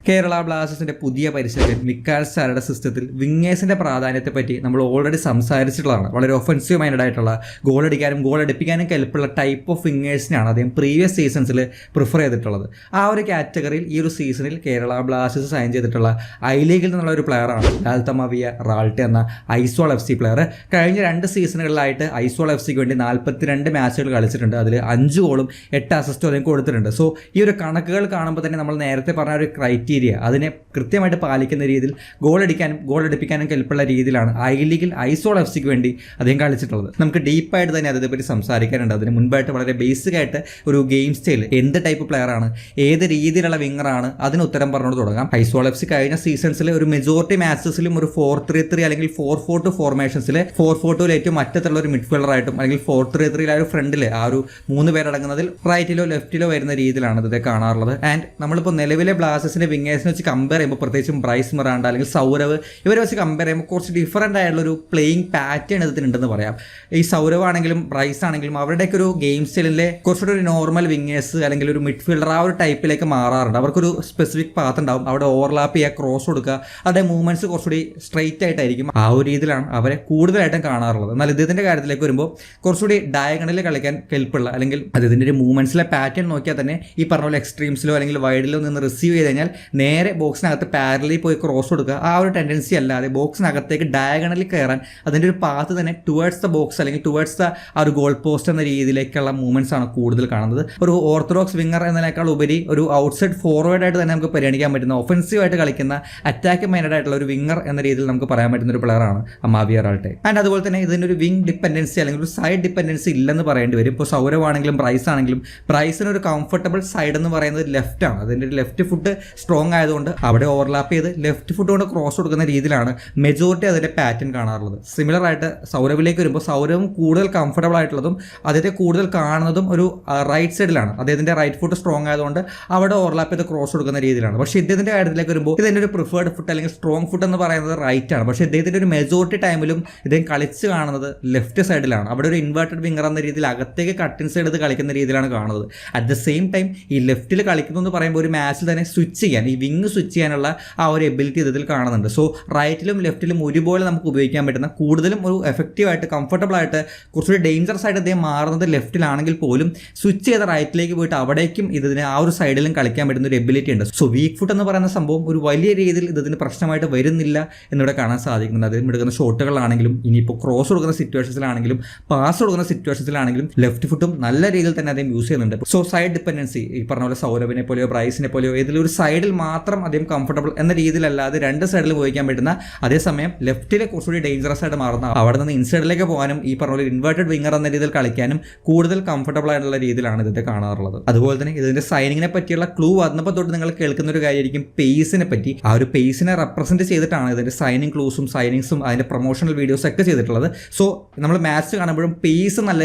കേരള ബ്ലാസ്റ്റേഴ്സിന്റെ പുതിയ പരിശീലകൻ മിക്കാൽ സാരയുടെ സിസ്റ്റത്തിൽ വിങ്ങേഴ്സിന്റെ പ്രാധാന്യത്തെ പറ്റി നമ്മൾ ഓൾറെഡി സംസാരിച്ചിട്ടുള്ളതാണ്. വളരെ ഒഫൻസീവ് മൈൻഡഡ് ആയിട്ടുള്ള ഗോൾ അടിക്കാനും ഗോൾ അടിപ്പിക്കാനും കെൽപ്പുള്ള ടൈപ്പ് ഓഫ് വിങ്ങേഴ്സിനാണ് അദ്ദേഹം പ്രീവിയസ് സീസൺസിൽ പ്രിഫർ ചെയ്തിട്ടുള്ളത്. ആ ഒരു കാറ്റഗറിയിൽ ഈ ഒരു സീസണിൽ കേരള ബ്ലാസ്റ്റേഴ്സ് സൈൻ ചെയ്തിട്ടുള്ള ഐ ലീഗിൽ നിന്നുള്ള ഒരു പ്ലെയറാണ് ലാൽത്തമാവിയ റാൾട്ടെ എന്ന ഐസോൾ FC പ്ലെയർ. കഴിഞ്ഞ 2 സീസണുകളിലായിട്ട് ഐസോൾ FCക്ക് വേണ്ടി 42 മാച്ചുകൾ കളിച്ചിട്ടുണ്ട്. അതിൽ 5 ഗോളും 8 അസിസ്റ്റും അദ്ദേഹം കൊടുത്തിട്ടുണ്ട്. സോ ഈ ഒരു കണക്കുകൾ കാണുമ്പോൾ തന്നെ നമ്മൾ നേരത്തെ പറഞ്ഞ ഒരു ക്രൈറ്റീരിയ അതിനെ കൃത്യമായിട്ട് പാലിക്കുന്ന രീതിയിൽ ഗോൾ അടിക്കാനും ഗോൾ അടിപ്പിക്കാനും കെൽപ്പുള്ള രീതിയിലാണ് ഐ ലീഗിൽ ഐസോൾ FCക്ക് വേണ്ടി അദ്ദേഹം കളിച്ചിട്ടുള്ളത്. നമുക്ക് ഡീപ്പായിട്ട് തന്നെ അതിനെപ്പറ്റി സംസാരിക്കാനുണ്ട്. അതിന് മുൻപായിട്ട് വളരെ ബേസിക് ആയിട്ട് ഒരു ഗെയിം സ്റ്റൈൽ, എന്ത് ടൈപ്പ് പ്ലെയർ ആണ്, ഏത് രീതിയിലുള്ള വിങ്ങറാണ്, അതിന് ഉത്തരം പറഞ്ഞുകൊണ്ട് തുടങ്ങാം. ഐസോൾ FC കഴിഞ്ഞ സീസൺസിൽ ഒരു മെജോറിറ്റി മാച്ചസിലും ഒരു 4-3-3 അല്ലെങ്കിൽ 4-4-2 ഫോർമേഷൻസിൽ 4-4-2 ഏറ്റവും അറ്റത്തുള്ള ഒരു മിഡ്ഫീൽഡർ ആയിട്ടും അല്ലെങ്കിൽ 4-3-3 ആ ഒരു ഫ്രണ്ടിൽ ആ ഒരു 3 പേരടങ്ങുന്നതിൽ റൈറ്റിലോ ലെഫ്റ്റിലോ വരുന്ന രീതിയിലാണ് ഇതൊക്കെ കാണാറുള്ളത്. ആൻഡ് നമ്മളിപ്പോൾ നിലവിലെ ബ്ലാസ്റ്റേഴ്സിന്റെ വിങ്ങേഴ്സിനെ വെച്ച് കമ്പയർ ചെയ്യുമ്പോൾ, പ്രത്യേകിച്ചും ബ്രൈസ് മിറാണ്ട അല്ലെങ്കിൽ സൗരവ്, ഇവരെ വെച്ച് കമ്പയർ ചെയ്യുമ്പോൾ കുറച്ച് ഡിഫറൻ്റ് ആയിട്ടുള്ള ഒരു പ്ലേയിങ് പാറ്റേൺ ഇതിനുണ്ടെന്ന് പറയാം. ഈ സൗരവ് ആണെങ്കിലും ബ്രൈസ് ആണെങ്കിലും അവരുടെയൊക്കെ ഒരു ഗെയിം സ്റ്റൈലിലെ കുറച്ചുകൂടി ഒരു നോർമൽ വിങ്ങേഴ്സ് അല്ലെങ്കിൽ ഒരു മിഡ്ഫീൽഡർ ആ ഒരു ടൈപ്പിലേക്ക് മാറാറുണ്ട്. അവർക്കൊരു സ്പെസിഫിക് പാത്ത് ഉണ്ടാവും, അവിടെ ഓവർലാപ്പ് ചെയ്യുക, ക്രോസ് കൊടുക്കുക, അവരുടെ മൂവ്മെന്റ്സ് കുറച്ചുകൂടി സ്ട്രെയിറ്റ് ആയിട്ടായിരിക്കും. ആ ഒരു രീതിയിലാണ് അവരെ കൂടുതലായിട്ടും കാണാറുള്ളത്. എന്നാൽ ഇതിന്റെ കാര്യത്തിലേക്ക് വരുമ്പോൾ കുറച്ചുകൂടി ഡയഗണലിൽ കളിക്കാൻ കെൽപ്പുള്ള അല്ലെങ്കിൽ അതിന്റെ ഒരു മൂവ്മെന്റ്സിലെ പാറ്റേൺ നോക്കിയാൽ തന്നെ ഈ പറഞ്ഞ പോലെ എക്സ്ട്രീംസിലോ അല്ലെങ്കിൽ വൈഡിലോ നിന്ന് റിസീവ് ചെയ്ത് കഴിഞ്ഞാൽ നേരെ ബോക്സിനകത്ത് പാരലി പോയി ക്രോസ് കൊടുക്കുക, ആ ഒരു ടെൻഡൻസി അല്ലാതെ ബോക്സിനകത്തേക്ക് ഡയഗണലിൽ കയറാൻ അതിൻ്റെ ഒരു പാത്ത് തന്നെ ടുവേർഡ്സ് ദ ബോക്സ് അല്ലെങ്കിൽ ടുവേർഡ്സ് ദ ആ ഒരു ഗോൾ പോസ്റ്റ് എന്ന രീതിയിലേക്കുള്ള മൂവ്മെന്റ്സ് ആണ് കൂടുതൽ കാണുന്നത്. ഒരു ഓർത്തഡോക്സ് വിങ്ങർ എന്നതിനേക്കാൾ ഉപരി ഒരു ഔട്ട്സൈഡ് ഫോർവേഡ് ആയിട്ട് തന്നെ നമുക്ക് പരിഗണിക്കാൻ പറ്റുന്ന, ഒഫൻസീവ് ആയിട്ട് കളിക്കുന്ന, അറ്റാക്ക് മൈൻഡഡ് ആയിട്ടുള്ള ഒരു വിങ്ങർ എന്ന രീതിയിൽ നമുക്ക് പറയാൻ പറ്റുന്ന ഒരു പ്ലെയറാണ് അമാവിയ റാൾട്ടെ. ആൻഡ് അതുപോലെ തന്നെ ഇതിൻ്റെ ഒരു വിങ് ഡിപ്പെൻഡൻസി അല്ലെങ്കിൽ ഒരു സൈഡ് ഡിപ്പെൻഡൻസി ഇല്ലെന്ന് പറയേണ്ടി വരും. ഇപ്പോൾ സൗരവ് ആണെങ്കിലും ബ്രൈസ് ആണെങ്കിലും ബ്രൈസിന് ഒരു കംഫർട്ടബിൾ സൈഡ് എന്ന് പറയുന്നത് ലെഫ്റ്റ് ആണ്. അതിൻ്റെ ഒരു ലെഫ്റ്റ് ഫുട്ട് സ്ട്രോങ് ആയതുകൊണ്ട് അവിടെ ഓവർലാപ്പ് ചെയ്ത് ലെഫ്റ്റ് ഫുട്ട് കൊണ്ട് ക്രോസ് കൊടുക്കുന്ന രീതിയിലാണ് മെജോറിറ്റി അതിൻ്റെ പാറ്റേൺ കാണാറുള്ളത്. സിമിലർ ആയിട്ട് സൗരവിലേക്ക് വരുമ്പോൾ സൗരവും കൂടുതൽ കംഫർട്ടബിൾ ആയിട്ടുള്ളതും അദ്ദേഹത്തെ കൂടുതൽ കാണുന്നതും ഒരു റൈറ്റ് സൈഡിലാണ്. അദ്ദേഹത്തിൻ്റെ റൈറ്റ് ഫുട്ട് സ്ട്രോങ് ആയതുകൊണ്ട് അവിടെ ഓവർലാപ്പ് ചെയ്ത് ക്രോസ് കൊടുക്കുന്ന രീതിയിലാണ്. പക്ഷേ ഇദ്ദേഹത്തിൻ്റെ കാര്യത്തിലേക്ക് വരുമ്പോൾ ഇതിൻ്റെ ഒരു പ്രിഫേർഡ് ഫുട്ട് അല്ലെങ്കിൽ സ്ട്രോങ് ഫുട്ട് എന്ന് പറയുന്നത് റൈറ്റ് ആണ്. പക്ഷേ ഇദ്ദേഹത്തിൻ്റെ ഒരു മെജോറിറ്റി ടൈമിലും ഇദ്ദേഹം കളിച്ച് കാണുന്നത് ലെഫ്റ്റ് സൈഡിലാണ്. അവിടെ ഒരു ഇൻവേർട്ടഡ് വിങ്ങർ എന്ന രീതിയിൽ അകത്തേക്ക് കട്ടിൻ സൈഡ് എടുത്ത് കളിക്കുന്ന രീതിയിലാണ് കാണുന്നത്. അറ്റ് ദ സെയിം ടൈം ഈ ലെഫ്റ്റിൽ കളിക്കുന്നു എന്ന് പറയുമ്പോൾ ഒരു മാച്ചിൽ തന്നെ സ്വിച്ച് ചെയ്യാൻ, ഈ വിങ് സ്വിച്ച് ചെയ്യാനുള്ള ആ ഒരു എബിലിറ്റി ഇതിൽ കാണുന്നുണ്ട്. സോ റൈറ്റിലും ലെഫ്റ്റിലും ഒരുപോലെ നമുക്ക് ഉപയോഗിക്കാൻ പറ്റുന്ന, കൂടുതലും ഒരു എഫക്റ്റീവായിട്ട് കംഫർട്ടബിൾ ആയിട്ട് കുറച്ചുകൂടി ഡേഞ്ചറസ് ആയിട്ട് അദ്ദേഹം മാറുന്നത് ലെഫ്റ്റിലാണെങ്കിൽ പോലും സ്വിച്ച് ചെയ്ത റൈറ്റിലേക്ക് പോയിട്ട് അവിടേക്കും ഇതിന് ആ ഒരു സൈഡിലും കളിക്കാൻ പറ്റുന്ന ഒരു എബിലിറ്റി ഉണ്ട്. സോ വീക്ക് ഫുട്ട് എന്ന് പറയുന്ന സംഭവം ഒരു വലിയ രീതിയിൽ ഇതിന് പ്രശ്നമായിട്ട് വരുന്നില്ല എന്നിവിടെ കാണാൻ സാധിക്കുന്നത്. അദ്ദേഹം എടുക്കുന്ന ഷോട്ടുകളാണെങ്കിലും ഇനിയിപ്പോൾ ക്രോസ് കൊടുക്കുന്ന സിറ്റുവേഷൻസിലാണെങ്കിലും പാസ് കൊടുക്കുന്ന സിറ്റുവേഷൻസിലാണെങ്കിലും ലെഫ്റ്റ് ഫുട്ടും നല്ല രീതിയിൽ തന്നെ അദ്ദേഹം യൂസ് ചെയ്യുന്നുണ്ട്. സോ സൈഡ് ഡിപ്പെൻഡൻസി ഈ പറഞ്ഞ പോലെ സൗരവിനെ പോലെയോ ബ്രൈസിനെ പോലെയോ ഏതെങ്കിലും ഒരു സൈഡിൽ മാത്രം അദ്ദേഹം കംഫർട്ടബിൾ എന്ന രീതിയിലല്ലാതെ 2 സൈഡിൽ ഉപയോഗിക്കാൻ പറ്റുന്ന, അതേസമയം ലെഫ്റ്റിലെ കുറച്ചുകൂടി ഡേഞ്ചറസ് ആയിട്ട് മാറുന്ന, അവിടെ നിന്ന് ഇൻസൈഡിലേക്ക് പോകാനും ഈ പറഞ്ഞ പോലെ ഇൻവേർട്ടഡ് വിങ്ങർ എന്ന രീതിയിൽ കളിക്കാനും കൂടുതൽ കംഫർട്ടബിൾ ആയിട്ടുള്ള രീതിയിലാണ് ഇതിന്റെ കാണാറുള്ളത്. അതുപോലെ തന്നെ ഇതിന്റെ സൈനിങ്ങിനെ പറ്റിയുള്ള ക്ലൂ വന്നപ്പോൾ തൊട്ട് നിങ്ങൾ കേൾക്കുന്ന ഒരു കാര്യമായിരിക്കും പേസിനെ പറ്റി. ആ ഒരു പേസിനെ റെപ്രസെന്റ് ചെയ്തിട്ടാണ് ഇതിന്റെ സൈനിങ് ക്ലൂസും സൈനിങ്സും അതിന്റെ പ്രൊമോഷണൽ വീഡിയോസ് ഒക്കെ ചെയ്തിട്ടുള്ളത്. സോ നമ്മൾ മാച്ച് കാണുമ്പോഴും പേസ് നല്ല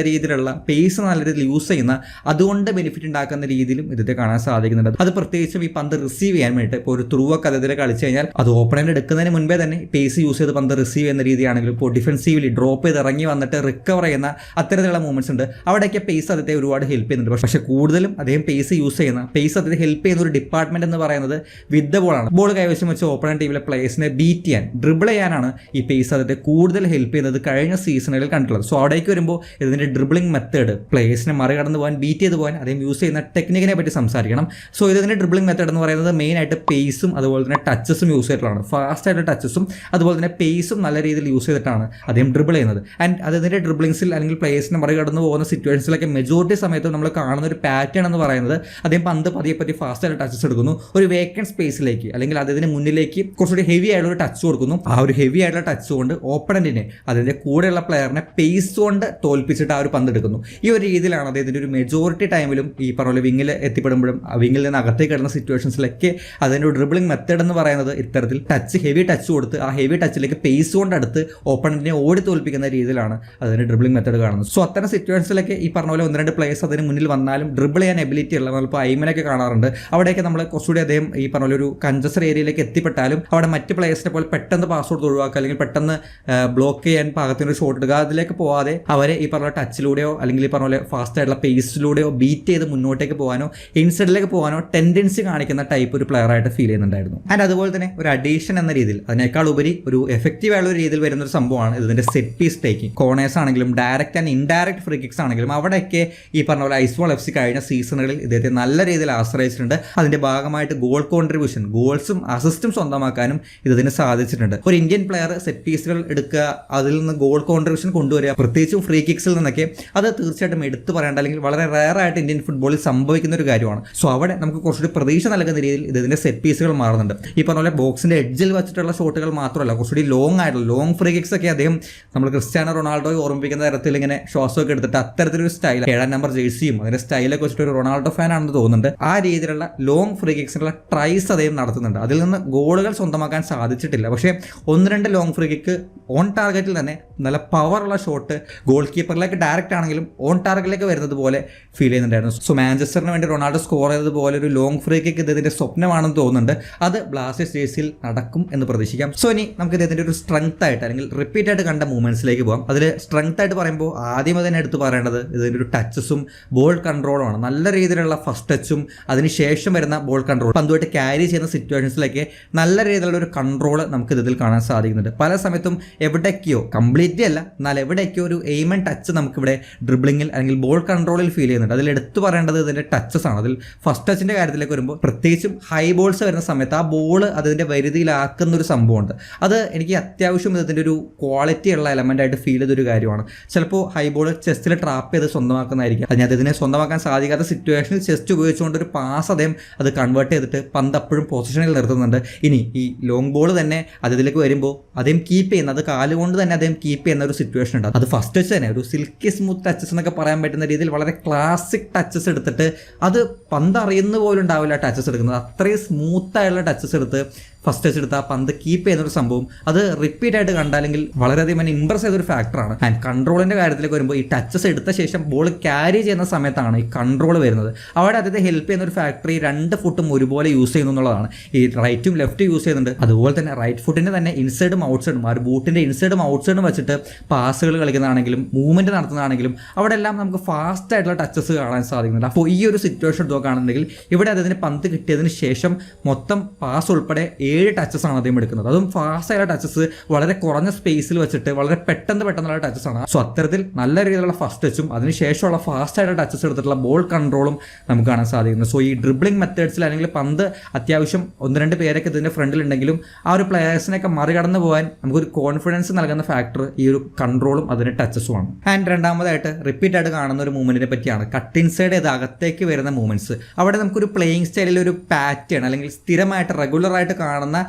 രീതിയിൽ യൂസ് ചെയ്യുന്ന, അതുകൊണ്ട് ബെനിഫിറ്റ് ഉണ്ടാക്കുന്ന രീതിയിലും ഇതിന്റെ കാണാൻ സാധിക്കുന്നുണ്ട്. അത് പ്രത്യേകിച്ചും ഈ പന്ത് റിസീവ് ചെയ്യാൻ വേണ്ടിയിട്ട് ഇപ്പോൾ ഒരു ത്രൂ ഒക്കെ അതിൽ കളിച്ചു കഴിഞ്ഞാൽ അത് ഓപ്പണന്റ് എടുക്കുന്നതിന് മുൻപേ തന്നെ പേസ് യൂസ് ചെയ്ത് പന്ത് റിസീവ് ചെയ്യുന്ന രീതിയാണെങ്കിലും ഇപ്പോൾ ഡിഫൻസീവ്ലി ഡ്രോപ്പ് ചെയ്ത് ഇറങ്ങി വന്നിട്ട് റിക്കവർ ചെയ്യുന്ന അത്തരത്തിലുള്ള മൂവ്മെന്റ്സ് ഉണ്ട്. അവിടെയൊക്കെ പേസ് അദ്ദേഹത്തെ ഒരുപാട് ഹെൽപ്പ് ചെയ്യുന്നുണ്ട്. പക്ഷേ കൂടുതലും അദ്ദേഹം പേസ് യൂസ് ചെയ്യുന്ന, പേസ് അദ്ദേഹത്തെ ഹെൽപ്പ് ചെയ്യുന്ന ഒരു ഡിപ്പാർട്ട്മെന്റ് എന്ന് പറയുന്നത് വിത്ത് ദ ബോളാണ്. ബോൾ കൈവശം വെച്ച് ഓപ്പണന്റ് ടീമിലെ പ്ലേയേഴ്സിനെ ബീറ്റ് ചെയ്യാൻ, ഡ്രിബിൾ ചെയ്യാനാണ് ഈ പേസ് അദ്ദേഹത്തെ കൂടുതൽ ഹെൽപ്പ് ചെയ്യുന്നത് കഴിഞ്ഞ സീസണുകളിൽ കണ്ടിട്ടുള്ളത്. സോ അവിടേക്ക് വരുമ്പോൾ ഇതിന്റെ ഡ്രിബിളിംഗ് മെത്തേഡ്, പ്ലേയേഴ്സിനെ മറികടന്ന് പോകാൻ, ബീറ്റ് ചെയ്ത് പോകാൻ അദ്ദേഹം യൂസ് ചെയ്യുന്ന ടെക്നിക്കിനെ പറ്റി സംസാരിക്കണം. സോ ഇതിന്റെ ഡ്രിബിളിംഗ് മെത്തേഡ് എന്ന് പറയുന്നത് മെയിൻ ആയിട്ട് പേസും അതുപോലെ തന്നെ ടച്ചസും യൂസ് ചെയ്തിട്ടുള്ളതാണ്. ഫാസ്റ്റ് ആയിട്ട് ടച്ചസും അതുപോലെ തന്നെ പേസും നല്ല രീതിയിൽ യൂസ് ചെയ്തിട്ടാണ് അദ്ദേഹം ഡ്രിബിൾ ചെയ്യുന്നത്. ആൻഡ് അതിൻ്റെ ഡ്രിബിളിങ്സിൽ അല്ലെങ്കിൽ പ്ലേയേഴ്സിനെ മറികടന്ന് പോകുന്ന സിറ്റുവേഷൻസിലൊക്കെ മെജോറിറ്റി സമയത്ത് നമ്മൾ കാണുന്ന ഒരു പാറ്റേൺ എന്ന് പറയുന്നത് അദ്ദേഹം പന്ത് പതിയെ ഫാസ്റ്റ് ആയിട്ട് ടച്ചസ് എടുക്കുന്നു, ഒരു വേക്കൻറ്റ് സ്പേസിലേക്ക് അല്ലെങ്കിൽ അതിന് മുന്നിലേക്ക് കുറച്ചുകൂടി ഹെവി ആയിട്ടുള്ള ഒരു ടച്ച് കൊടുക്കുന്നു. ആ ഒരു ഹെവി ആയിട്ടുള്ള ടച്ച് കൊണ്ട് ഓപ്പണന്റിനെ, അതിൻ്റെ കൂടെയുള്ള പ്ലെയറിനെ പേസ് കൊണ്ട് തോൽപ്പിച്ചിട്ട് ആ ഒരു പന്ത് എടുക്കുന്നു. ഈ ഒരു രീതിയിലാണ് അദ്ദേഹത്തിൻ്റെ ഒരു മെജോറിറ്റി ടൈമിലും ഈ പറഞ്ഞ വിങ്ങിൽ എത്തിപ്പെടുമ്പോഴും വിങ്ങിൽ നിന്ന് അകത്തേക്ക് കിടന്ന സിറ്റുവേഷൻസിലൊക്കെ അതിൻ്റെ ഒരു ഡ്രിബിളിംഗ് മെത്തേഡ് എന്ന് പറയുന്നത് ഇത്തരത്തിൽ ഹെവി ടച്ച് കൊടുത്ത് ആ ഹെവി ടച്ചിലേക്ക് പേസ് കൊണ്ട് അടുത്ത് ഓപ്പണന്റിനെ ഓടി തോൽപ്പിക്കുന്ന രീതിയിലാണ് അതിന്റെ ഡ്രിബിളിംഗ് മെത്തേഡ് കാണുന്നത്. സോ അത്തരം സിറ്റുവേഷൻസിലൊക്കെ ഈ പറഞ്ഞ പോലെ 1-2 പ്ലേയേഴ്സ് അതിന് മുന്നിൽ വന്നാലും ഡ്രിബിൾ ചെയ്യാൻ എബിലിറ്റി ഉള്ള, നമ്മളിപ്പോൾ ഐമനൊക്കെ കാണാറുണ്ട്. അവിടെയൊക്കെ നമ്മൾ കുറച്ചുകൂടി അദ്ദേഹം ഈ പറഞ്ഞ പോലെ ഒരു കഞ്ചസ്റ്റർ ഏരിയയിലേക്ക് എത്തിപ്പെട്ടാലും അവിടെ മറ്റ് പ്ലേയേഴ്സിനെ പോലെ പെട്ടെന്ന് പാസ് കൊടുത്ത് ഒഴിവാക്കുക അല്ലെങ്കിൽ പെട്ടെന്ന് ബ്ലോക്ക് ചെയ്യാൻ പാകത്തിനൊരു ഷോട്ട് എടുക്കുക, അതിലേക്ക് പോകാതെ അവരെ ഈ പറഞ്ഞ ടച്ചിലൂടെയോ അല്ലെങ്കിൽ ഈ പറഞ്ഞ പോലെ ഫാസ്റ്റ് ആയിട്ടുള്ള പേസിലൂടെയോ ബീറ്റ് ചെയ്ത് മുന്നോട്ടേക്ക് പോകാനോ ഇൻസൈഡിലേക്ക് പോകാനോ ടെൻഡൻസി കാണിക്കുന്ന ടൈപ്പ് ഒരു പ്ലെയർ ആയിട്ട് ഫീൽ ചെയ്യുന്നുണ്ടായിരുന്നു. ആൻഡ് അതുപോലെ തന്നെ ഒരു അഡീഷൻ എന്ന രീതിയിൽ അതിനേക്കാൾ ഉപരി ഒരു എഫക്റ്റീവ് ആയുള്ള ഒരു രീതിയിൽ വരുന്ന ഒരു സംഭവമാണ് ഇതിന്റെ സെറ്റ് പീസ് ടേക്കിംഗ്. കോർണേഴ്സ് ആണെങ്കിലും direct and indirect free kicks ആണെങ്കിലും അവിടെയൊക്കെ ഈ പറഞ്ഞ പോലെ ഐസ്വാൾ FC കഴിഞ്ഞ സീസണുകളിൽ ഇദ്ദേഹത്തെ നല്ല രീതിയിൽ ആശ്രയിച്ചിട്ടുണ്ട്. അതിന്റെ ഭാഗമായിട്ട് ഗോൾ കോൺട്രിബ്യൂഷൻ, ഗോൾസും അസിസ്റ്റും സ്വന്തമാക്കാനും ഇതിന് സാധിച്ചിട്ടുണ്ട്. ഒരു ഇന്ത്യൻ പ്ലെയർ സെറ്റ് പീസുകൾ എടുക്കുക, അതിൽ നിന്ന് ഗോൾ കോൺട്രിബ്യൂഷൻ കൊണ്ടുവരിക, പ്രത്യേകിച്ചും ഫ്രീ കിക്സിൽ നിന്നൊക്കെ, അത് തീർച്ചയായിട്ടും എടുത്തു പറയേണ്ട അല്ലെങ്കിൽ വളരെ റയർ ആയിട്ട് ഇന്ത്യൻ ഫുട്ബോളിൽ സംഭവിക്കുന്ന ഒരു കാര്യമാണ്. സോ അവിടെ നമുക്ക് കുറച്ചുകൂടി പ്രതീക്ഷ നൽകുന്ന രീതിയിൽ ഇതിന്റെ സെറ്റ് പീസുകൾ മാറുന്നുണ്ട്. ഈ പറഞ്ഞ പോലെ ബോക്സിന്റെ എഡ്ജിൽ വെച്ചിട്ടുള്ള ഷോട്ടുകൾ മാത്രമല്ല, കുറച്ചുകൂടി ലോങ് ആയിട്ടുള്ള ലോങ് ഫ്രീ കിക്സ് ഒക്കെ അദ്ദേഹം നമ്മൾ ക്രിസ്ത്യാനോ റൊണാൾഡോയെ ഓർമ്മിപ്പിക്കുന്ന തരത്തിൽ ഇങ്ങനെ ശ്വാസമൊക്കെ എടുത്തിട്ട് അത്തരത്തിലൊരു സ്റ്റൈൽ, 7 നമ്പർ ജേഴ്സിയും അതിന്റെ സ്റ്റൈലൊക്കെ വെച്ചിട്ട് ഒരു റൊണാൾഡോ ഫാൻ ആണെന്ന് തോന്നുന്നുണ്ട്. ആ രീതിയിലുള്ള ലോങ് ഫ്രീ കിക്സിനുള്ള ട്രൈസ് അദ്ദേഹം നടത്തുന്നുണ്ട്. അതിൽ നിന്ന് ഗോളുകൾ സ്വന്തമാക്കാൻ സാധിച്ചിട്ടില്ല. പക്ഷേ 1-2 ലോങ് ഫ്രീ കിക്ക് ഓൺ ടാർഗറ്റിൽ തന്നെ നല്ല പവറുള്ള ഷോട്ട് ഗോൾ കീപ്പറിലേക്ക് ഡയറക്റ്റ് ആണെങ്കിലും ഓൺ ടാർഗറ്റിലേക്ക് വരുന്നത് പോലെ ഫീൽ ചെയ്യുന്നുണ്ടായിരുന്നു. സോ മാഞ്ചസ്റ്ററിന് വേണ്ടി റൊണാൾഡോ സ്കോർ ചെയ്തതുപോലെ ഒരു ലോങ് ഫ്രീ കിക്ക് ഇതിന്റെ സ്വപ്നമാണെന്ന് തോന്നുന്നുണ്ട്. അത് ബ്ലാസ്റ്റേഴ്സ് ജേഴ്സിയിൽ നടക്കും എന്ന് പ്രതീക്ഷിക്കാം. സോ ഇനി നമുക്ക് ഇതിന്റെ ഒരു സ്ട്രെങ്ത് ആയിട്ട് അല്ലെങ്കിൽ റിപ്പീറ്റ് ആയിട്ട് കണ്ട മൂവ്മെന്റ്സിലേക്ക് പോകാം. അതിൽ സ്ട്രെങ്ത് ആയിട്ട് പറയുമ്പോൾ ആദ്യം തന്നെ എടുത്ത് പറയേണ്ടത് ഇതിന്റെ ഒരു ടച്ചസും ബോൾ കൺട്രോളുമാണ്. നല്ല രീതിയിലുള്ള ഫസ്റ്റ് ടച്ചും അതിനുശേഷം വരുന്ന ബോൾ കൺട്രോൾ, പന്തുമായിട്ട് ക്യാരി ചെയ്യുന്ന സിറ്റുവേഷൻസിലേക്ക് നല്ല രീതിയിലുള്ള ഒരു കൺട്രോൾ നമുക്ക് ഇതിൽ കാണാൻ സാധിക്കുന്നുണ്ട്. പല സമയത്തും എവിടേക്കോ, കംപ്ലീറ്റ്ലി അല്ല എന്നാൽ എവിടേക്കോ ഒരു എയിം ആൻഡ് ടച്ച് നമുക്കിവിടെ ഡ്രിബ്ലിങ്ങിൽ അല്ലെങ്കിൽ ബോൾ കൺട്രോളിൽ ഫീൽ ചെയ്യുന്നുണ്ട്. അതിൽ എടുത്തു പറയേണ്ടത് ഇതിന്റെ ടച്ചസ് ആണ്. അതിൽ ഫസ്റ്റ് ടച്ചിന്റെ കാര്യത്തിലേക്ക് വരുമ്പോൾ പ്രത്യേകിച്ചും ഹൈ ബോൾസ് വരുന്ന സമയത്ത് ആ ബോൾ അതിന്റെ വരുതിയിലാക്കുന്ന ഒരു സംഭവമുണ്ട്. അത് എനിക്ക് അത്യാവശ്യം ഇതിന്റെ ഒരു ക്വാളിറ്റി ഉള്ള എലമെന്റ് ആയിട്ട് ഫീൽ ചെയ്തൊരു കാര്യമാണ്. ചിലപ്പോൾ ഹൈ ബോൾ ചെസ്റ്റിൽ ട്രാപ്പ് ചെയ്ത് സ്വന്തമാക്കുന്നതായിരിക്കും. അതിന് അദ്ദേഹത്തിനെ സ്വന്തമാക്കാൻ സാധിക്കാത്ത സിറ്റുവേഷനിൽ ചെസ്റ്റ് ഉപയോഗിച്ചുകൊണ്ട് ഒരു പാസ് അദ്ദേഹം അത് കൺവേർട്ട് ചെയ്തിട്ട് പന്ത് അപ്പോഴും പൊസിഷനിൽ നിർത്തുന്നുണ്ട്. ഇനി ഈ ലോങ് ബോൾ തന്നെ അതിലേക്ക് വരുമ്പോൾ അദ്ദേഹം കീപ്പ് ചെയ്യുന്ന, അത് കാലുകൊണ്ട് തന്നെ അദ്ദേഹം കീപ്പ് ചെയ്യുന്ന ഒരു സിറ്റുവേഷൻ ഉണ്ട്. അത് ഫസ്റ്റ് ടച്ച് തന്നെ ഒരു സിൽക്കി സ്മൂത്ത് ടച്ചസ് എന്നൊക്കെ പറയാൻ പറ്റുന്ന രീതിയിൽ വളരെ ക്ലാസിക് ടച്ചസ് എടുത്തിട്ട്, അത് പന്ത് അറിയുന്ന പോലും ഉണ്ടാവില്ല ടച്ചസ് എടുക്കുന്നത്. അത്രയും സ്മൂത്തായുള്ള ടച്ചസ് എടുത്ത് ഫസ്റ്റ് ടച്ച് എടുത്ത് ആ പന്ത് കീപ്പ് ചെയ്യുന്നൊരു സംഭവം അത് റിപ്പീറ്റ് ആയിട്ട് കണ്ടാലെങ്കിൽ വളരെയധികം എന്നെ ഇമ്പ്രസ് ചെയ്തൊരു ഫാക്ടറാണ്. ആൻഡ് കൺട്രോളിൻ്റെ കാര്യത്തിലേക്ക് വരുമ്പോൾ ഈ ടച്ചസ് എടുത്ത ശേഷം ബോൾ ക്യാരി ചെയ്യുന്ന സമയത്താണ് ഈ കൺട്രോൾ വരുന്നത്. അവിടെ അദ്ദേഹത്തെ ഹെൽപ്പ് ചെയ്യുന്ന ഒരു ഫാക്ടർ ഈ 2 ഫുട്ടും ഒരുപോലെ യൂസ് ചെയ്യുന്നു എന്നുള്ളതാണ്. ഈ റൈറ്റും ലെഫ്റ്റും യൂസ് ചെയ്യുന്നുണ്ട്. അതുപോലെ തന്നെ റൈറ്റ് ഫുട്ടിൻ്റെ തന്നെ ഇൻസൈഡും ഔട്ട്സൈഡും, ആ ഒരു ബൂട്ടിൻ്റെ ഇൻസൈഡും ഔട്ട്സൈഡും വെച്ചിട്ട് പാസുകൾ കളിക്കുന്നതാണെങ്കിലും മൂവ്മെൻറ്റ് നടത്തുന്നതാണെങ്കിലും അവിടെ എല്ലാം നമുക്ക് ഫാസ്റ്റ് ആയിട്ടുള്ള ടച്ചസ് കാണാൻ സാധിക്കുന്നുണ്ട്. അപ്പോൾ ഈ ഒരു സിറ്റുവേഷൻ നോക്കുകയാണെന്നുണ്ടെങ്കിൽ ഇവിടെ അദ്ദേഹത്തിന് പന്ത് കിട്ടിയതിന് ശേഷം മൊത്തം പാസ് ഉൾപ്പെടെ 7 ടച്ചസ് ആണ് അദ്ദേഹം എടുക്കുന്നത്. അതും ഫാസ്റ്റ് ആയ ടച്ചസ്, വളരെ കുറഞ്ഞ സ്പേസിൽ വെച്ചിട്ട് വളരെ പെട്ടെന്നുള്ള ടച്ചസ് ആണ്. സോ അത്തരത്തിൽ നല്ല രീതിയിലുള്ള ഫസ്റ്റ് ടച്ചും അതിനുശേഷമുള്ള ഫാസ്റ്റ് ആയിട്ട് ടച്ചസ് എടുത്തിട്ടുള്ള ബോൾ കൺട്രോളും നമുക്ക് കാണാൻ സാധിക്കുന്നു. സോ ഈ ഡ്രിബ്ലിംഗ് മെത്തേഡ്സിൽ അല്ലെങ്കിൽ പന്ത് അത്യാവശ്യം 1-2 പേരൊക്കെ ഇതിൻ്റെ ഫ്രണ്ടിലുണ്ടെങ്കിലും ആ ഒരു പ്ലെയേഴ്സിനെയൊക്കെ മറികടന്ന് പോകാൻ നമുക്കൊരു കോൺഫിഡൻസ് നൽകുന്ന ഫാക്ടർ ഈ ഒരു കൺട്രോളും അതിൻ്റെ ടച്ചസുമാണ്. ആൻഡ് രണ്ടാമതായിട്ട് റിപ്പീറ്റ് ആയിട്ട് കാണുന്ന ഒരു മൂവ്മെന്റിനെ പറ്റിയാണ് കട്ട് ഇൻസൈഡ് ചെയ്ത് അകത്തേക്ക് വരുന്ന മൂവ്മെന്റ്സ്. അവിടെ നമുക്കൊരു പ്ലേയിങ് സ്റ്റൈലിൽ ഒരു പാറ്റേൺ അല്ലെങ്കിൽ സ്ഥിരമായിട്ട് റെഗുലറായിട്ട് കാണുന്ന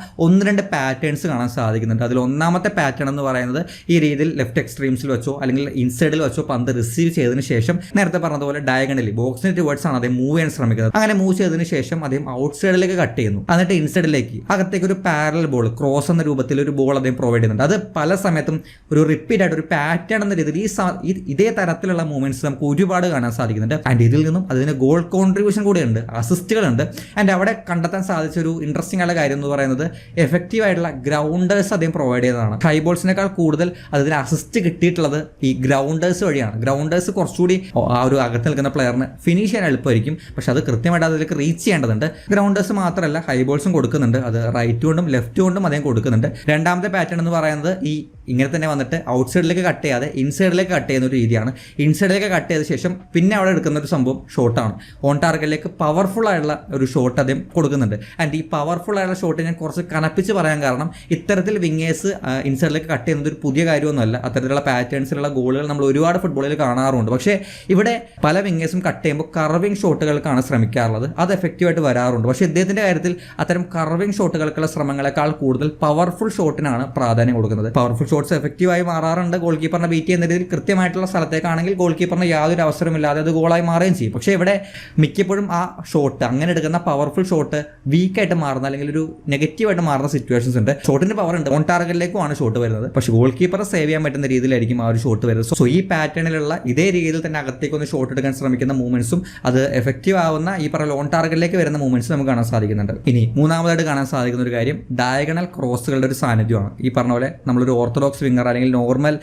1-2 പാറ്റേൺസ് കാണാൻ സാധിക്കുന്നുണ്ട്. അതിൽ ഒന്നാമത്തെ പാറ്റേൺ എന്ന് പറയുന്നത് ഈ രീതിയിൽ ലെഫ്റ്റ് എക്സ്ട്രീംസിൽ വെച്ചോ അല്ലെങ്കിൽ ഇൻസൈഡിൽ വെച്ചോ പന്ത് റിസീവ് ചെയ്തതിന് ശേഷം നേരത്തെ പറഞ്ഞതുപോലെ ഡയഗണലി ബോക്സിന് ടുവേർഡ്സ് ആണ് അദ്ദേഹം മൂവ് ചെയ്യാൻ ശ്രമിക്കുന്നത്. അങ്ങനെ മൂവ് ചെയ്തതിന് ശേഷം അദ്ദേഹം ഔട്ട് സൈഡിലേക്ക് കട്ട് ചെയ്യുന്നു. എന്നിട്ട് ഇൻസൈഡിലേക്ക് അകത്തേക്ക് ഒരു പാരലൽ ബോൾ, ക്രോസ് എന്ന രൂപത്തിൽ ഒരു ബോൾ അദ്ദേഹം പ്രൊവൈഡ് ചെയ്യുന്നുണ്ട്. അത് പല സമയത്തും ഒരു റിപ്പീറ്റ് ആയിട്ട് ഒരു പാറ്റേൺ എന്ന രീതിയിൽ ഇതേ തരത്തിലുള്ള മൂവ്മെന്റ്സ് നമുക്ക് ഒരുപാട് കാണാൻ സാധിക്കുന്നുണ്ട്. ആൻഡ് ഇതിൽ നിന്നും അതിന് ഗോൾ കോൺട്രിബ്യൂഷൻ കൂടെയുണ്ട്, അസിസ്റ്റുകളുണ്ട്. ആൻഡ് അവിടെ കണ്ടെത്താൻ സാധിച്ച ഒരു ഇൻട്രസ്റ്റിംഗ് ആയ കാര്യം എന്ന് പറയുന്നത് എഫക്റ്റീവ് ആയിട്ടുള്ള ഗ്രൗണ്ടേഴ്സ് അദ്ദേഹം പ്രൊവൈഡ് ചെയ്തതാണ്. ഹൈ ബോൾസിനേക്കാൾ കൂടുതൽ അതിന് അസിസ്റ്റ് കിട്ടിയിട്ടുള്ളത് ഈ ഗ്രൗണ്ടേഴ്സ് വഴിയാണ്. ഗ്രൗണ്ടേഴ്സ് കുറച്ചുകൂടി ആ ഒരു അകത്ത് നിൽക്കുന്ന പ്ലെയറിന് ഫിനിഷ് ചെയ്യാൻ എളുപ്പമായിരിക്കും. പക്ഷെ അത് കൃത്യമായിട്ട് അതിലേക്ക് റീച്ച് ചെയ്യേണ്ടതുണ്ട്. ഗ്രൗണ്ടേഴ്സ് മാത്രമല്ല ഹൈ ബോൾസും കൊടുക്കുന്നുണ്ട്. അത് റൈറ്റ് കൊണ്ടും ലെഫ്റ്റ് കൊണ്ടും അദ്ദേഹം കൊടുക്കുന്നുണ്ട്. രണ്ടാമത്തെ പാറ്റേൺ എന്ന് പറയുന്നത് ഈ ഇങ്ങനെ തന്നെ വന്നിട്ട് ഔട്ട് സൈഡിലേക്ക് കട്ട് ചെയ്യാതെ ഇൻസൈഡിലേക്ക് കട്ട് ചെയ്യുന്ന ഒരു രീതിയാണ്. ഇൻസൈഡിലേക്ക് കട്ട് ചെയ്ത ശേഷം പിന്നെ അവിടെ എടുക്കുന്ന ഒരു സംഭവം ഷോട്ടാണ്. ഓൺ ടാർഗറ്റിലേക്ക് പവർഫുൾ ആയിട്ടുള്ള ഒരു ഷോട്ട് അദ്ദേഹം കൊടുക്കുന്നുണ്ട്. ആൻഡ് ഈ പവർഫുൾ ആയിട്ടുള്ള ഷോട്ട് ഞാൻ കുറച്ച് കനപ്പിച്ച് പറയാൻ കാരണം ഇത്തരത്തിൽ വിങ്ങേഴ്സ് ഇൻസൈഡിലേക്ക് കട്ട് ചെയ്യുന്നത് ഒരു പുതിയ കാര്യമൊന്നുമല്ല. അത്തരത്തിലുള്ള പാറ്റേൺസിലുള്ള ഗോളുകൾ നമ്മൾ ഒരുപാട് ഫുട്ബോളിൽ കാണാറുണ്ട്. പക്ഷേ ഇവിടെ പല വിങ്ങേഴ്സും കട്ട് ചെയ്യുമ്പോൾ കർവിംഗ് ഷോട്ടുകൾക്കാണ് ശ്രമിക്കാറുള്ളത്. അത് എഫക്റ്റീവായിട്ട് വരാറുണ്ട്. പക്ഷേ ഇദ്ദേഹത്തിൻ്റെ കാര്യത്തിൽ അത്തരം കർവിംഗ് ഷോട്ടുകൾക്കുള്ള ശ്രമങ്ങളെക്കാൾ കൂടുതൽ പവർഫുൾ ഷോട്ടിനാണ് പ്രാധാന്യം കൊടുക്കുന്നത്. പവർഫുൾ ഷോട്ട്സ് എഫക്റ്റീവായി മാറാറുണ്ട്. ഗോൾ കീപ്പറിനെ ബീറ്റ് ചെയ്യുന്ന രീതിയിൽ കൃത്യമായിട്ടുള്ള സ്ഥലത്തേക്കാണെങ്കിൽ ഗോൾ കീപ്പറിന് യാതൊരു അവസരമില്ലാതെ അത് ഗോളായി മാറുകയും ചെയ്യും. പക്ഷേ ഇവിടെ മിക്കപ്പോഴും ആ ഷോട്ട്, അങ്ങനെ എടുക്കുന്ന പവർഫുൾ ഷോട്ട് വീക്കായിട്ട് മാറുന്ന അല്ലെങ്കിൽ ഒരു നെഗറ്റീവായിട്ട് മാറുന്ന സിറ്റുവേഷൻസ് ഉണ്ട്. ഷോട്ടിന് പവർ ഉണ്ട്, ഓൺ ടാർഗറ്റിലേക്കുമാണ് ഷോട്ട് വരുന്നത്. പക്ഷേ ഗോൾ കീപ്പറെ സേവ് ചെയ്യാൻ പറ്റുന്ന രീതിയിലായിരിക്കും ആ ഒരു ഷോട്ട് വരുന്നത്. സോ ഈ പാറ്റേണിലുള്ള ഇതേ രീതിയിൽ തന്നെ അകത്തേക്ക് ഒന്ന് ഷോട്ട് എടുക്കാൻ ശ്രമിക്കുന്ന മൂവ്മെന്റ്സും അത് എഫക്റ്റീവ് ആവുന്ന ഈ പറയുന്ന ഓൺ ടാർഗറ്റിലേക്ക് വരുന്ന മൂവ്മെന്റ്സ് നമുക്ക് കാണാൻ സാധിക്കുന്നുണ്ട്. ഇനി മൂന്നാമതായിട്ട് കാണാൻ സാധിക്കുന്ന ഒരു കാര്യം ഡയഗണൽ ക്രോസുകളുടെ ഒരു സാന്നിധ്യമാണ്. ഈ പറഞ്ഞ പോലെ നമ്മളൊരു ഓർത്തഡോക്സ് ഓർത്തഡോക്സ് വിങ്ങർ അല്ലെങ്കിൽ നോർമൽ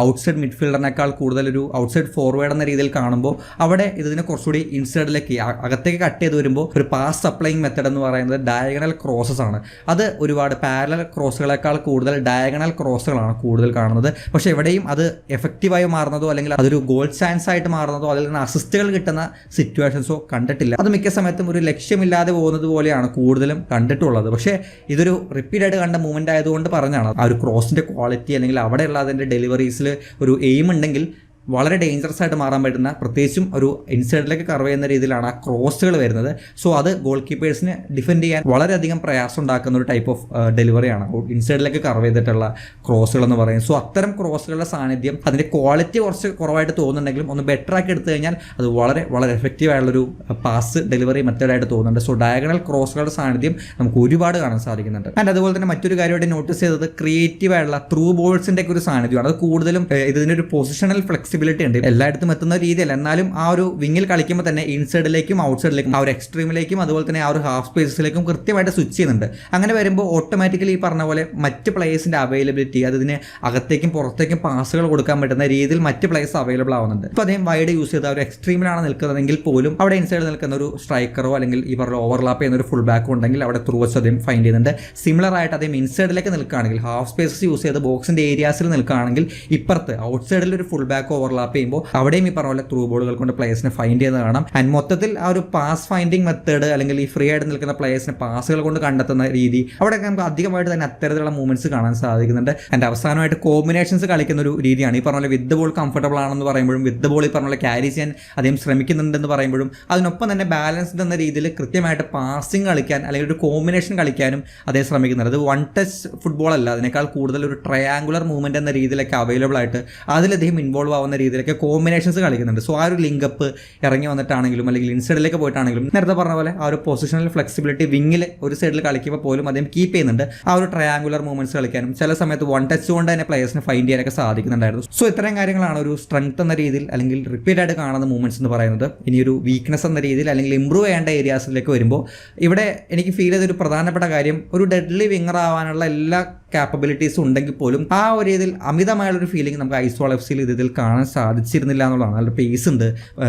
ഔട്ട്സൈഡ് മിഡ്ഫീൽഡറിനേക്കാൾ കൂടുതൽ ഒരു ഔട്ട്സൈഡ് ഫോർവേഡ് എന്ന രീതിയിൽ കാണുമ്പോൾ അവിടെ ഇതിനെ കുറച്ചുകൂടി ഇൻസൈഡിലേക്ക് അകത്തേക്ക് കട്ട് ചെയ്ത് വരുമ്പോൾ ഒരു പാസ് സപ്ലൈയിങ് മെത്തഡ് എന്ന് പറയുന്നത് ഡയഗണൽ ക്രോസസ് ആണ്. അത് ഒരുപാട് പാരലൽ ക്രോസുകളേക്കാൾ കൂടുതൽ ഡയഗണൽ ക്രോസുകളാണ് കൂടുതൽ കാണുന്നത്. പക്ഷേ എവിടെയും അത് എഫക്റ്റീവായി മാറുന്നതോ അല്ലെങ്കിൽ അതൊരു ഗോൾ ചാൻസ് ആയിട്ട് മാറുന്നതോ അതിൽ നിന്ന് അസിസ്റ്റുകൾ കിട്ടുന്ന സിറ്റുവേഷൻസോ കണ്ടിട്ടില്ല. അത് മിക്ക സമയത്തും ഒരു ലക്ഷ്യമില്ലാതെ പോകുന്നത് പോലെയാണ് കൂടുതലും കണ്ടിട്ടുള്ളത്. പക്ഷേ ഇതൊരു റിപ്പീറ്റായിട്ട് കണ്ട മൂവ്മെൻ്റ് ആയതുകൊണ്ട് പറഞ്ഞാണ് ആ ഒരു ക്രോസിൻ്റെ ക്വാളിറ്റി അല്ലെങ്കിൽ അവിടെയുള്ള അതിൻ്റെ ഡെലിവറീസിൽ ഒരു എയിം ഉണ്ടെങ്കിൽ വളരെ ഡേഞ്ചറസ് ആയിട്ട് മാറാൻ പറ്റുന്ന, പ്രത്യേകിച്ചും ഒരു ഇൻസൈഡിലേക്ക് കർവ് ചെയ്യുന്ന രീതിയിലാണ് ആ ക്രോസുകൾ വരുന്നത്. സോ അത് ഗോൾ കീപ്പേഴ്സിന് ഡിഫെൻഡ് ചെയ്യാൻ വളരെയധികം പ്രയാസം ഉണ്ടാക്കുന്ന ഒരു ടൈപ്പ് ഓഫ് ഡെലിവറിയാണ് ഇൻസൈഡിലേക്ക് കർവ് ചെയ്തിട്ടുള്ള ക്രോസുകൾ എന്ന് പറയും. സോ അത്തരം ക്രോസുകളുടെ സാന്നിധ്യം അതിൻ്റെ ക്വാളിറ്റി കുറച്ച് കുറവായിട്ട് തോന്നുന്നുണ്ടെങ്കിലും ഒന്ന് ബെറ്റർ ആക്കി എടുത്തു കഴിഞ്ഞാൽ അത് വളരെ വളരെ എഫക്റ്റീവ് ആയുള്ളൊരു പാസ് ഡെലിവറി മെത്തേഡായിട്ട് തോന്നുന്നുണ്ട്. സോ ഡയഗണൽ ക്രോസുകളുടെ സാന്നിധ്യം നമുക്ക് ഒരുപാട് കാണാൻ സാധിക്കുന്നുണ്ട്. ആൻഡ് അതുപോലെ തന്നെ മറ്റൊരു കാര്യമായിട്ട് നോട്ടീസ് ചെയ്തത് ക്രിയേറ്റീവ് ആയിട്ടുള്ള ത്രൂ ബോൾസിൻ്റെ ഒക്കെ ഒരു സാന്നിധ്യമാണ്. അത് കൂടുതലും ഇതിൻ്റെ ഒരു പൊസിഷണൽ ഫ്ലെക്സിബിലിറ്റി ഉണ്ട്. എല്ലായിടത്തും എത്തുന്ന രീതിയല്ല, എന്നാലും ആ ഒരു വിങ്ങിൽ കളിക്കുമ്പോൾ തന്നെ ഇൻസൈഡിലേക്കും ഔട്ട്സൈഡിലേക്കും ആ ഒരു എക്സ്ട്രീമിലേക്കും അതുപോലെ തന്നെ ആ ഒരു ഹാഫ് സ്പേസിലേക്കും കൃത്യമായിട്ട് സ്വിച്ച് ചെയ്യുന്നുണ്ട്. അങ്ങനെ വരുമ്പോൾ ഓട്ടോമാറ്റിക്കലി ഈ പറഞ്ഞ പോലെ മറ്റ് പ്ലേയേഴ്സിൻ്റെ അവൈലബിലിറ്റി, അതിന് അകത്തേക്കും പുറത്തേക്കും പാസുകൾ കൊടുക്കാൻ പറ്റുന്ന രീതിയിൽ മറ്റ് പ്ലേയേഴ്സ് അവൈലബിൾ ആവുന്നുണ്ട്. ഇപ്പോൾ അദ്ദേഹം വൈഡ് യൂസ് ചെയ്ത ഒരു എക്സ്ട്രീമിലാണ് നിൽക്കുന്നതെങ്കിൽ പോലും അവിടെ ഇൻസൈഡ് നിൽക്കുന്ന ഒരു സ്ട്രൈക്കറോ അല്ലെങ്കിൽ ഈ പറഞ്ഞ ഓവർലാപ്പ് ചെയ്യുന്ന ഒരു ഫുൾ ബാക്കോ ഉണ്ടെങ്കിൽ അവിടെ ത്രൂ വെച്ച് അദ്ദേഹം ഫൈൻഡ് ചെയ്യുന്നുണ്ട്. സിമിലർ ആയിട്ട് അദ്ദേഹം ഇൻസൈഡിലേക്ക് നിൽക്കുകയാണെങ്കിൽ ഹാഫ് സ്പേസസ് യൂസ് ചെയ്ത് ബോക്സിൻ്റെ ഏരിയാസിൽ നിൽക്കുകയാണെങ്കിൽ ഇപ്പുറത്ത് ഔട്ട്സൈഡിൽ ഒരു ഫുൾ ബാക്കോ ഓവർലാപ്പ് ചെയ്യുമ്പോൾ അവിടെയും ഈ പറഞ്ഞ പോലെ ത്രൂ ബോളുകൾ കൊണ്ട് പ്ലേയേഴ്സിനെ ഫൈൻഡ് ചെയ്യുന്നത് കാണാം. ആൻഡ് മൊത്തത്തിൽ ആ ഒരു പാസ് ഫൈൻഡിങ് മെത്തേഡ് അല്ലെങ്കിൽ ഈ ഫ്രീ ആയിട്ട് നിൽക്കുന്ന പ്ലേയേഴ്സിനെ പാസുകൾ കൊണ്ട് കണ്ടെത്തുന്ന രീതി അവിടെയൊക്കെ നമുക്ക് അധികമായിട്ട് തന്നെ അത്തരത്തിലുള്ള മൂവ്മെന്റ്സ് കാണാൻ സാധിക്കുന്നുണ്ട്. ആൻഡ് അവസാനമായിട്ട് കോമ്പിനേഷൻസ് കളിക്കുന്ന ഒരു രീതിയാണ്. ഈ പറഞ്ഞ പോലെ വിത്ത് ബോൾ കംഫർട്ടബിൾ ആണെന്ന് പറയുമ്പോഴും വിത്ത് ബോൾ ഈ പറഞ്ഞ പോലെ ക്യാരി ചെയ്യാൻ അദ്ദേഹം ശ്രമിക്കുന്നുണ്ടെന്ന് പറയുമ്പോഴും അതിനൊപ്പം തന്നെ ബാലൻസ്ഡ് എന്ന രീതിയിൽ കൃത്യമായിട്ട് പാസിങ് കളിക്കാൻ അല്ലെങ്കിൽ ഒരു കോമ്പിനേഷൻ കളിക്കാനും അദ്ദേഹം ശ്രമിക്കുന്നുണ്ട്. അത് വൺ ടച്ച് ഫുട്ബോൾ അല്ല, അതിനേക്കാൾ കൂടുതൽ ഒരു ട്രയാങ്കുലർ മൂവ്മെന്റ് എന്ന രീതിയിലൊക്കെ അവൈലബിൾ ആയിട്ട് അതിലദ്ദേഹം ഇൻവോൾവ് ആവുന്ന രീതിയിലൊക്കെ കോമ്പിനേഷൻസ് കളിക്കുന്നുണ്ട്. സോ ആ ഒരു ലിങ്കപ്പ് ഇറങ്ങി വന്നിട്ടാണെങ്കിലും അല്ലെങ്കിൽ ഇൻസൈഡിലേക്ക് പോയിട്ടാണെങ്കിലും നേരത്തെ പറഞ്ഞ പോലെ ആ ഒരു പൊസിഷണൽ ഫ്ലെക്സിബിലിറ്റി വിങ്ങിൽ ഒരു സൈഡിൽ കളിക്കുമ്പോൾ പോലും അദ്ദേഹം കീപ്പ് ചെയ്യുന്നുണ്ട്. ആ ഒരു ട്രയാങ്കുലർ മൂവ്മെന്റ്സ് കളിക്കാനും ചില സമയത്ത് വൺ ടച്ച് കൊണ്ട് തന്നെ പ്ലേയേഴ്സിനെ ഫൈൻഡ് ചെയ്യാനൊക്കെ സാധിക്കുന്നുണ്ടായിരുന്നു. സോ ഇത്തരം കാര്യങ്ങളാണ് ഒരു സ്ട്രെങ്ത് എന്ന രീതിയിൽ അല്ലെങ്കിൽ റിപ്പീറ്റ് ആയിട്ട് കാണുന്ന മൂവ്മെന്റ്സ് എന്ന് പറയുന്നത്. ഇനി ഒരു വീക്ക്നെസ് എന്ന രീതിയിൽ അല്ലെങ്കിൽ ഇമ്പ്രൂവ് ചെയ്യേണ്ട ഏരിയാസിലേക്ക് വരുമ്പോൾ ഇവിടെ എനിക്ക് ഫീൽ ചെയ്തൊരു പ്രധാനപ്പെട്ട കാര്യം ഒരു ഡെഡ്ലി വിങ്ങർ ആവാനുള്ള എല്ലാ കാപ്പബിലിറ്റീസ് ഉണ്ടെങ്കിൽ പോലും ആ ഒരു രീതിയിൽ അമിതമായുള്ളൊരു ഫീലിംഗ് നമുക്ക് ഐസ്വാൾ എഫ് സിയിൽ ഇതിൽ കാണാൻ സാധിച്ചിരുന്നില്ല എന്നുള്ളതാണ്. നല്ല പേസ് ഉണ്ട്,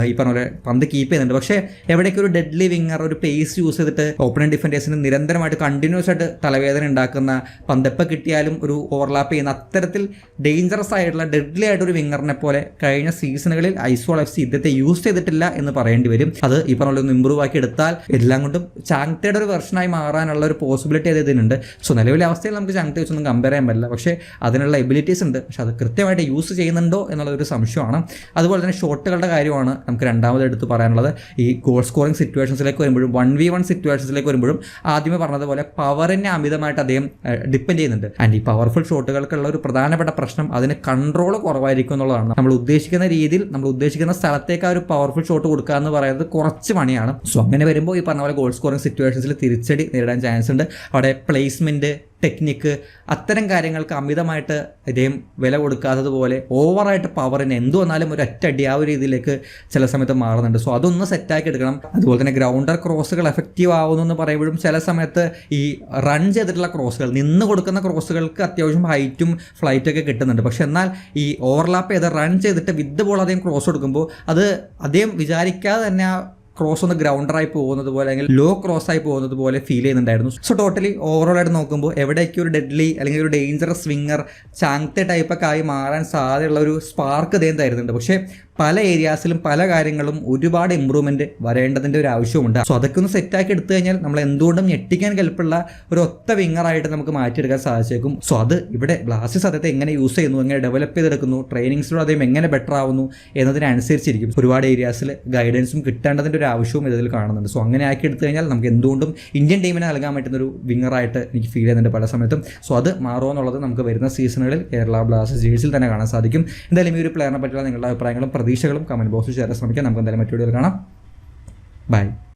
ഈ പറഞ്ഞ പോലെ പന്ത് കീപ്പ് ചെയ്യുന്നുണ്ട്. പക്ഷേ എവിടേക്ക് ഒരു ഡെഡ്ലി വിങ്ങർ ഒരു പേസ് യൂസ് ചെയ്തിട്ട് ഓപ്പണിംഗ് ഡിഫൻഡേഴ്സിന് നിരന്തരമായിട്ട് കണ്ടിന്യൂസ് ആയിട്ട് തലവേദന ഉണ്ടാക്കുന്ന, പന്തെപ്പം കിട്ടിയാലും ഒരു ഓവർലാപ്പ് ചെയ്യുന്ന അത്തരത്തിൽ ഡേഞ്ചറസ് ആയിട്ടുള്ള ഡെഡ്ലി ആയിട്ടൊരു വിങ്ങറിനെ പോലെ കഴിഞ്ഞ സീസണുകളിൽ ഐസ്വാൾ എഫ് സി ഇദ്ദേഹത്തെ യൂസ് ചെയ്തിട്ടില്ല എന്ന് പറയേണ്ടി വരും. അത് ഈ പറഞ്ഞ പോലെ ഒന്ന് ഇമ്പ്രൂവ് ആക്കി എടുത്താൽ എല്ലാം കൊണ്ടും ചാങ്തയുടെ ഒരു വെർഷനായി മാറാനുള്ള ഒരു പോസിബിലിറ്റി അത് ഇതിനുണ്ട്. സോ നിലവിലെ അവസ്ഥയിൽ നമുക്ക് ചാങ്തയെ ഒന്നും കമ്പയർ ചെയ്യാൻ പറ്റില്ല. പക്ഷേ അതിനുള്ള എബിലിറ്റീസ് ഉണ്ട്. പക്ഷെ അത് കൃത്യമായിട്ട് യൂസ് ചെയ്യുന്നുണ്ടോ എന്നുള്ളൊരു സംശയമാണ്. അതുപോലെ തന്നെ ഷോട്ടുകളുടെ കാര്യമാണ് നമുക്ക് രണ്ടാമത് എടുത്ത് പറയാനുള്ളത്. ഈ ഗോൾ സ്കോറിംഗ് സിറ്റുവേഷൻസിലേക്ക് വരുമ്പോഴും 1v1 സിറ്റുവേഷൻസിലേക്ക് വരുമ്പോഴും ആദ്യമേ പറഞ്ഞതുപോലെ പവറിനെ അമിതമായിട്ട് അദ്ദേഹം ഡിപ്പെൻഡ് ചെയ്യുന്നുണ്ട്. ആൻഡ് ഈ പവർഫുൾ ഷോട്ടുകൾക്കുള്ള ഒരു പ്രധാനപ്പെട്ട പ്രശ്നം അതിന് കൺട്രോൾ കുറവായിരിക്കും എന്നുള്ളതാണ്. നമ്മൾ ഉദ്ദേശിക്കുന്ന രീതിയിൽ നമ്മൾ ഉദ്ദേശിക്കുന്ന സ്ഥലത്തേക്ക് ആ ഒരു പവർഫുൾ ഷോട്ട് കൊടുക്കുക എന്ന് പറയുന്നത് കുറച്ച് പണിയാണ്. സോ അങ്ങനെ വരുമ്പോൾ ഈ പറഞ്ഞ പോലെ ഗോൾ സ്കോറിംഗ് സിറ്റുവേഷൻസിൽ തിരിച്ചടി നേരിടാൻ ചാൻസ് ഉണ്ട്. അവിടെ പ്ലേസ്മെൻറ്റ്, ടെക്നിക്ക്, അത്തരം കാര്യങ്ങൾക്ക് അമിതമായിട്ട് ഇദ്ദേഹം വില കൊടുക്കാത്തതുപോലെ ഓവറായിട്ട് പവറിന് എന്ത് വന്നാലും ഒരു ഒറ്റയടി ആ ഒരു രീതിയിലേക്ക് ചില സമയത്ത് മാറുന്നുണ്ട്. സോ അതൊന്ന് സെറ്റാക്കി എടുക്കണം. അതുപോലെ തന്നെ ഗ്രൗണ്ടർ ക്രോസുകൾ എഫക്റ്റീവ് ആവുന്നു എന്ന് പറയുമ്പോഴും ചില സമയത്ത് ഈ റൺ ചെയ്തിട്ടുള്ള ക്രോസുകൾ, നിന്ന് കൊടുക്കുന്ന ക്രോസുകൾക്ക് അത്യാവശ്യം ഹൈറ്റും ഫ്ലൈറ്റൊക്കെ കിട്ടുന്നുണ്ട്. പക്ഷെ എന്നാൽ ഈ ഓവർലാപ്പ് ചെയ്ത് റൺ ചെയ്തിട്ട് വിത്ത് ബോൾ അദ്ദേഹം ക്രോസ് കൊടുക്കുമ്പോൾ അത് അദ്ദേഹം വിചാരിക്കാതെ തന്നെ ആ ക്രോസ് ഒന്ന് ഗ്രൗണ്ടറായി പോകുന്നത് പോലെ അല്ലെങ്കിൽ ലോ ക്രോസ് ആയി പോകുന്നത് പോലെ ഫീൽ ചെയ്യുന്നുണ്ടായിരുന്നു. സോ ടോട്ടലി ഓവറോൾ ആയിട്ട് നോക്കുമ്പോൾ എവിടേക്ക് ഒരു ഡെഡ്ലി അല്ലെങ്കിൽ ഒരു ഡേഞ്ചറസ് സ്വിങ്ങർ ചാങ്തെ ടൈപ്പൊക്കെ ആയി മാറാൻ സാധ്യതയുള്ള ഒരു സ്പാർക്ക് അദ്ദേഹം തരുന്നുണ്ട്. പക്ഷേ പല ഏരിയാസിലും പല കാര്യങ്ങളും ഒരുപാട് ഇമ്പ്രൂവ്മെൻറ്റ് വരേണ്ടതിൻ്റെ ഒരു ആവശ്യമുണ്ട്. സോ അതൊക്കെ ഒന്ന് സെറ്റാക്കി എടുത്തു കഴിഞ്ഞാൽ നമ്മൾ എന്തുകൊണ്ടും ഞെട്ടിക്കാൻ കെൽപ്പുള്ള ഒരു ഒത്ത വിങ്ങറായിട്ട് നമുക്ക് മാറ്റിയെടുക്കാൻ സാധിച്ചേക്കും. സോ അത് ഇവിടെ ബ്ലാസ്റ്റേഴ്സ് അദ്ദേഹത്തെ എങ്ങനെ യൂസ് ചെയ്യുന്നു, എങ്ങനെ ഡെവലപ്പ് ചെയ്തെടുക്കുന്നു, ട്രെയിനിങ്സിലൂടെ അദ്ദേഹം എങ്ങനെ ബെറ്റർ ആവുന്നു എന്നതിനനുസരിച്ചിരിക്കും. ഒരുപാട് ഏരിയാസിൽ ഗൈഡൻസും കിട്ടേണ്ടതിൻ്റെ ഒരു ആവശ്യവും ഇതിൽ കാണുന്നുണ്ട്. സോ അങ്ങനെ ആക്കി എടുത്തു കഴിഞ്ഞാൽ നമുക്ക് എന്തുകൊണ്ടും ഇന്ത്യൻ ടീമിനെ നൽകാൻ പറ്റുന്നൊരു വിങ്ങറായിട്ട് എനിക്ക് ഫീൽ ചെയ്യുന്നുണ്ട് പല സമയത്തും. സോ അത് മാറുമോ എന്നുള്ളത് നമുക്ക് വരുന്ന സീസണുകളിൽ കേരള ബ്ലാസ്റ്റേഴ്സ് ജേഴ്സിയിൽ തന്നെ കാണാൻ സാധിക്കും. എന്തായാലും ഈ ഒരു പ്ലെയറിനെ പറ്റിയുള്ള നിങ്ങളുടെ അഭിപ്രായങ്ങളും പ്രതീക്ഷകളും കമൻറ്റ് ബോക്സിൽ ചേരാൻ ശ്രമിക്കാം. നമുക്ക് എന്തായാലും മറ്റു വീഡിയോയിൽ കാണാം. ബൈ.